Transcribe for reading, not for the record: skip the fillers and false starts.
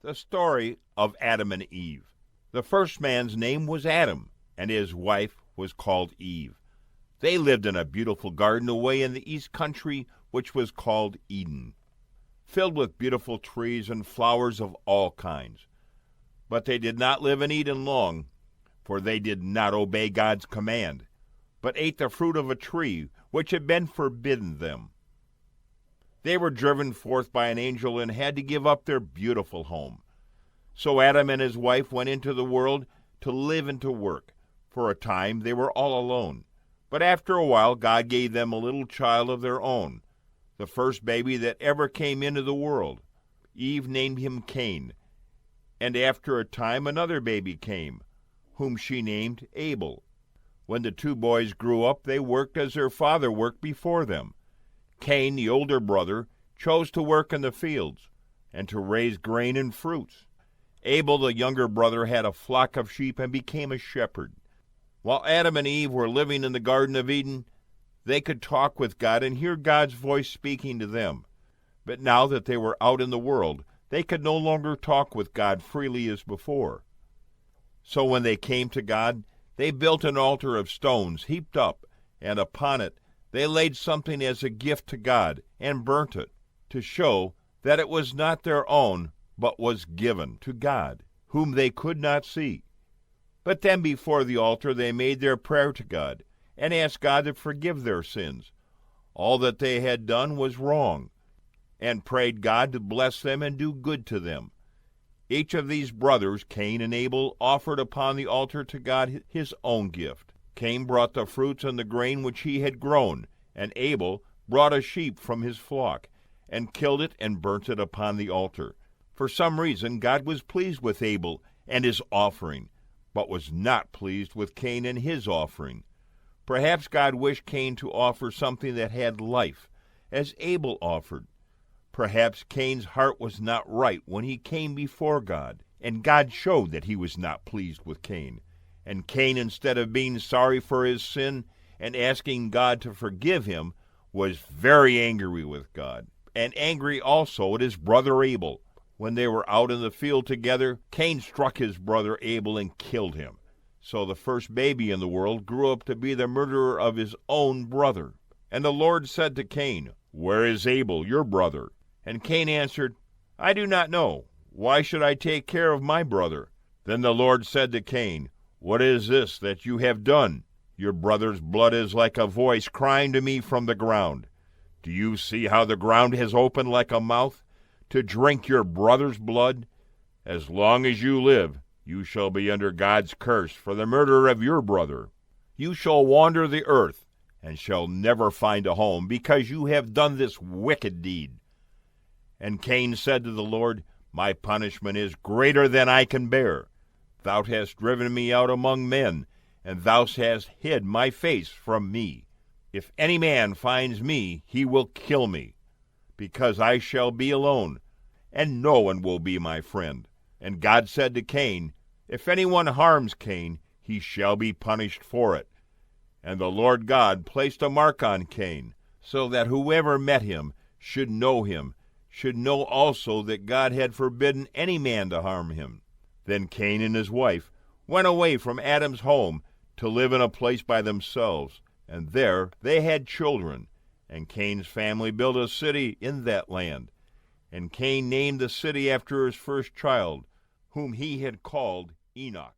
The story of Adam and Eve. The first man's name was Adam, and his wife was called Eve. They lived in a beautiful garden away in the east country, which was called Eden, filled with beautiful trees and flowers of all kinds. But they did not live in Eden long, for they did not obey God's command, but ate the fruit of a tree which had been forbidden them. They were driven forth by an angel and had to give up their beautiful home. So Adam and his wife went into the world to live and to work. For a time they were all alone. But after a while God gave them a little child of their own, the first baby that ever came into the world. Eve named him Cain. And after a time another baby came, whom she named Abel. When the two boys grew up, they worked as their father worked before them. Cain, the older brother, chose to work in the fields and to raise grain and fruits. Abel, the younger brother, had a flock of sheep and became a shepherd. While Adam and Eve were living in the Garden of Eden, they could talk with God and hear God's voice speaking to them. But now that they were out in the world, they could no longer talk with God freely as before. So when they came to God, they built an altar of stones heaped up, and upon it they laid something as a gift to God and burnt it, to show that it was not their own, but was given to God, whom they could not see. But then before the altar they made their prayer to God, and asked God to forgive their sins. All that they had done was wrong, and prayed God to bless them and do good to them. Each of these brothers, Cain and Abel, offered upon the altar to God his own gift. Cain brought the fruits and the grain which he had grown, and Abel brought a sheep from his flock, and killed it and burnt it upon the altar. For some reason God was pleased with Abel and his offering, but was not pleased with Cain and his offering. Perhaps God wished Cain to offer something that had life, as Abel offered. Perhaps Cain's heart was not right when he came before God, and God showed that he was not pleased with Cain. And Cain, instead of being sorry for his sin and asking God to forgive him, was very angry with God, and angry also at his brother Abel. When they were out in the field together, Cain struck his brother Abel and killed him. So the first baby in the world grew up to be the murderer of his own brother. And the Lord said to Cain, "Where is Abel, your brother?" And Cain answered, "I do not know. Why should I take care of my brother?" Then the Lord said to Cain, "What is this that you have done? Your brother's blood is like a voice crying to me from the ground. Do you see how the ground has opened like a mouth to drink your brother's blood? As long as you live, you shall be under God's curse for the murder of your brother. You shall wander the earth and shall never find a home, because you have done this wicked deed." And Cain said to the Lord, "My punishment is greater than I can bear. Thou hast driven me out among men, and thou hast hid my face from me. If any man finds me, he will kill me, because I shall be alone, and no one will be my friend." And God said to Cain, "If anyone harms Cain, he shall be punished for it." And the Lord God placed a mark on Cain, so that whoever met him, should know also that God had forbidden any man to harm him. Then Cain and his wife went away from Adam's home to live in a place by themselves, and there they had children. And Cain's family built a city in that land. And Cain named the city after his first child, whom he had called Enoch.